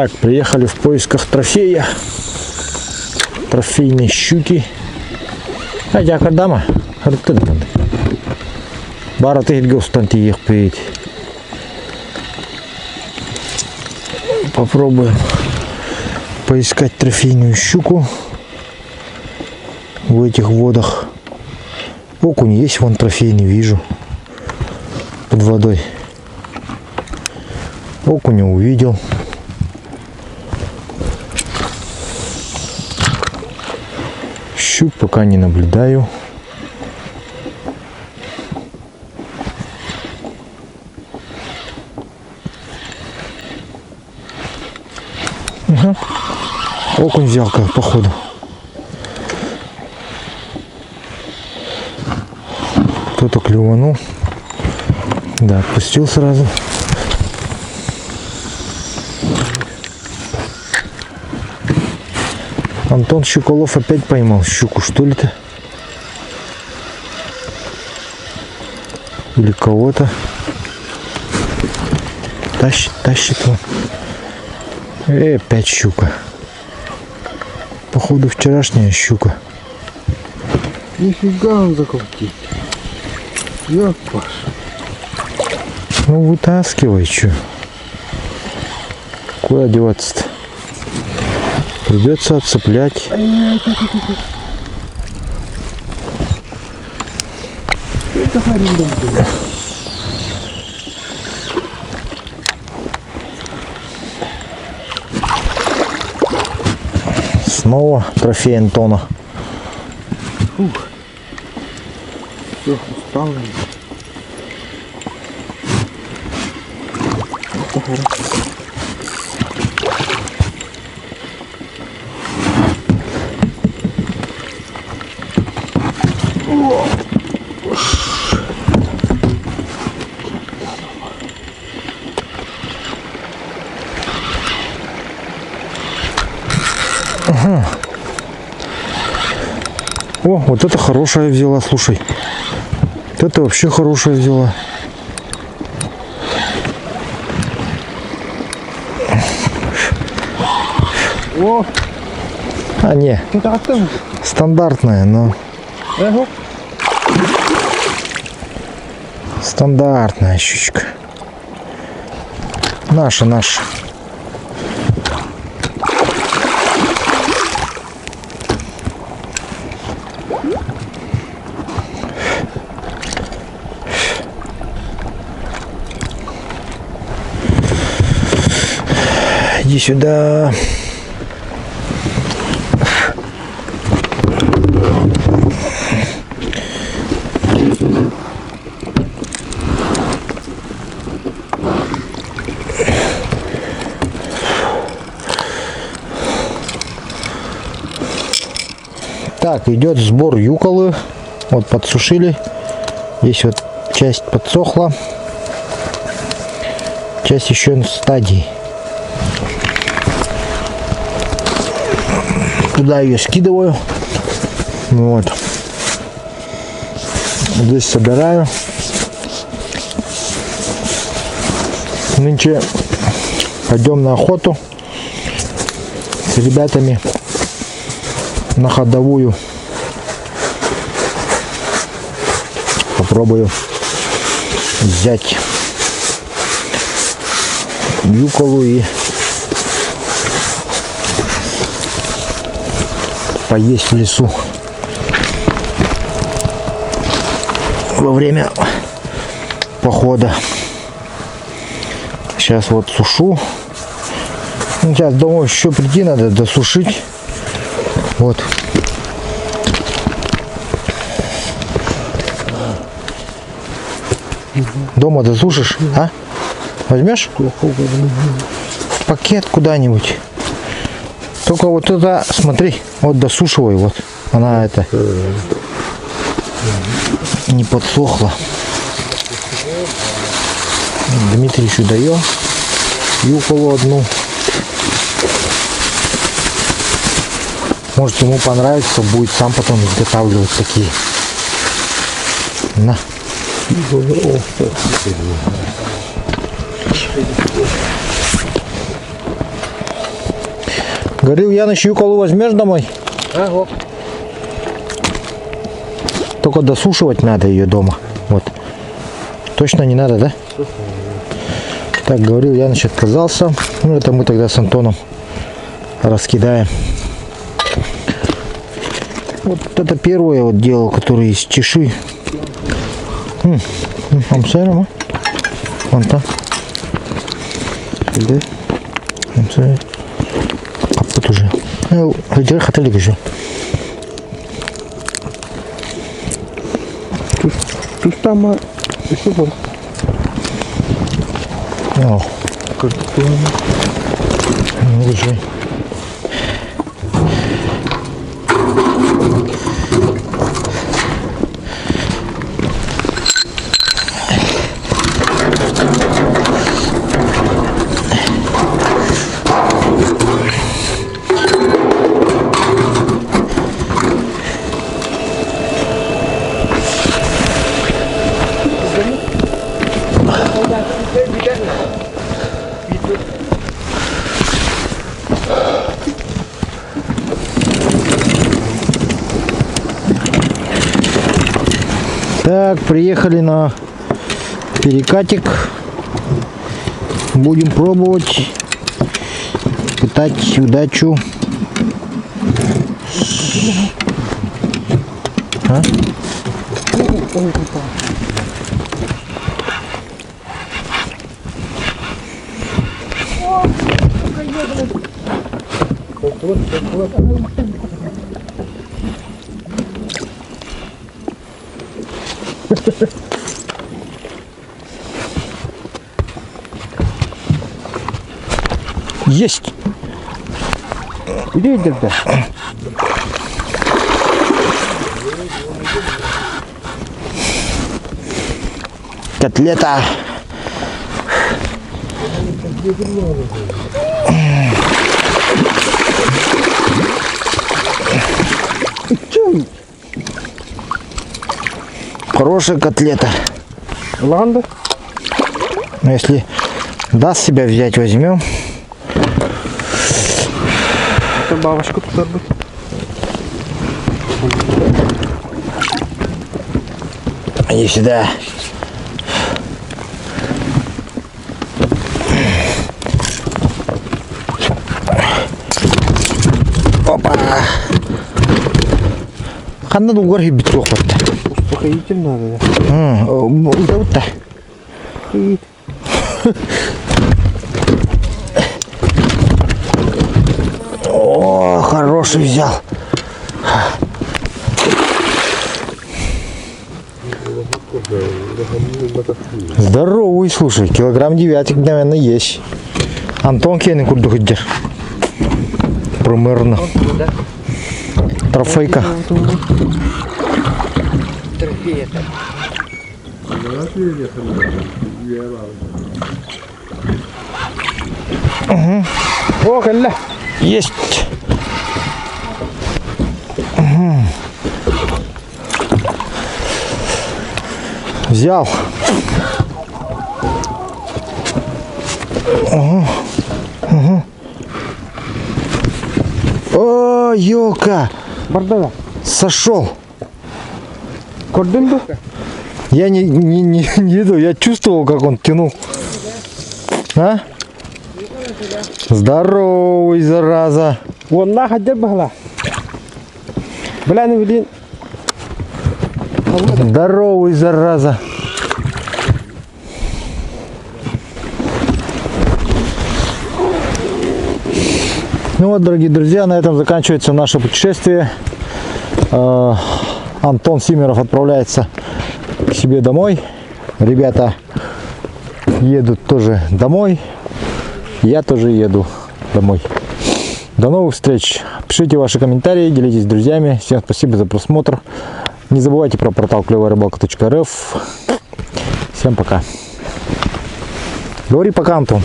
Так, приехали в поисках трофея. Трофейные щуки. Hadi yukarıda ama. Harita da. Барат Эдга устаньте их приедет. Попробуем поискать трофейную щуку в этих водах. Окунь есть, вон трофейный вижу под водой. Окуня увидел. Щук пока не наблюдаю. Ага. Окунь взял, как походу. Кто-то клюванул. Да, отпустил сразу. Антон Щуколов опять поймал щуку, что ли-то? Или кого-то. Тащит он. Опять щука. Походу вчерашняя щука. Нифига он закрутил. Ёпаш. Ну вытаскивай, чё. Куда деваться-то? Придется отцеплять. Снова трофей Антона. Фух. Все, устал. Это хорошо. Ага. О, вот это хорошая взяла, слушай. Вот это вообще хорошая взяла. О! А не, стандартная, но... Стандартная щучка. Наша. Иди сюда. Так, идет сбор юколы. Вот подсушили. Здесь вот часть подсохла. Часть еще на стадии. Туда ее скидываю. Вот. Здесь собираю. Нынче пойдем на охоту с ребятами на ходовую. Попробую взять юколу и поесть в лесу во время похода. Сейчас вот сушу. Сейчас домой еще прийти надо, досушить. Вот. Дома досушишь, а? Возьмешь? В пакет куда-нибудь. Только вот туда, смотри, вот досушивай, вот. Она это не подсохла. Дмитрию даем юколу одну. Может, ему понравится, будет сам потом изготавливать такие. На. Говорил, я щуку возьмешь домой? Ага. Только досушивать надо ее дома. Вот. Точно не надо, да? Так, говорил, я отказался. Ну, это мы тогда с Антоном раскидаем. Вот это первое вот делал, которое из чеши. Амсайрама. Вон там. Да. Амсайрама. Капут уже. Где хотели еще? Тут там еще вот. О, Как ну уже. Так, приехали на перекатик. Будем пробовать, пытать удачу. А? Есть. Иди тогда. Котлета. Хорошая котлета. Ланда. Но если даст себя взять, возьмем. Это бабушка тут будет. Иди сюда. Опа. Ханна дугар хибит кохот. Успокоительно надо, да? Удавта. О, хороший взял. Здоровый, слушай, килограмм 9, наверное, есть. Антон Кенин курдугидер. Примерно. Трофейка. О, калля. Есть. Взял. О, ёлка. Бардада. Сошел. Корденду. Я не иду, я чувствовал, как он тянул. А? Здоровый, зараза. Wallah hajar bahla. Беляны видин. Здоровый, зараза. Ну вот, дорогие друзья, на этом заканчивается наше путешествие. Антон Симеров отправляется к себе домой. Ребята едут тоже домой. Я тоже еду домой. До новых встреч. Пишите ваши комментарии, делитесь с друзьями. Всем спасибо за просмотр. Не забывайте про портал клевая-рыбалка.рф. Всем пока. Говори пока, Антон.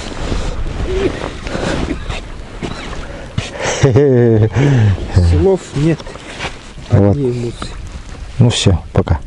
Слов нет. Вот. Одни эмоции. Ну все, пока.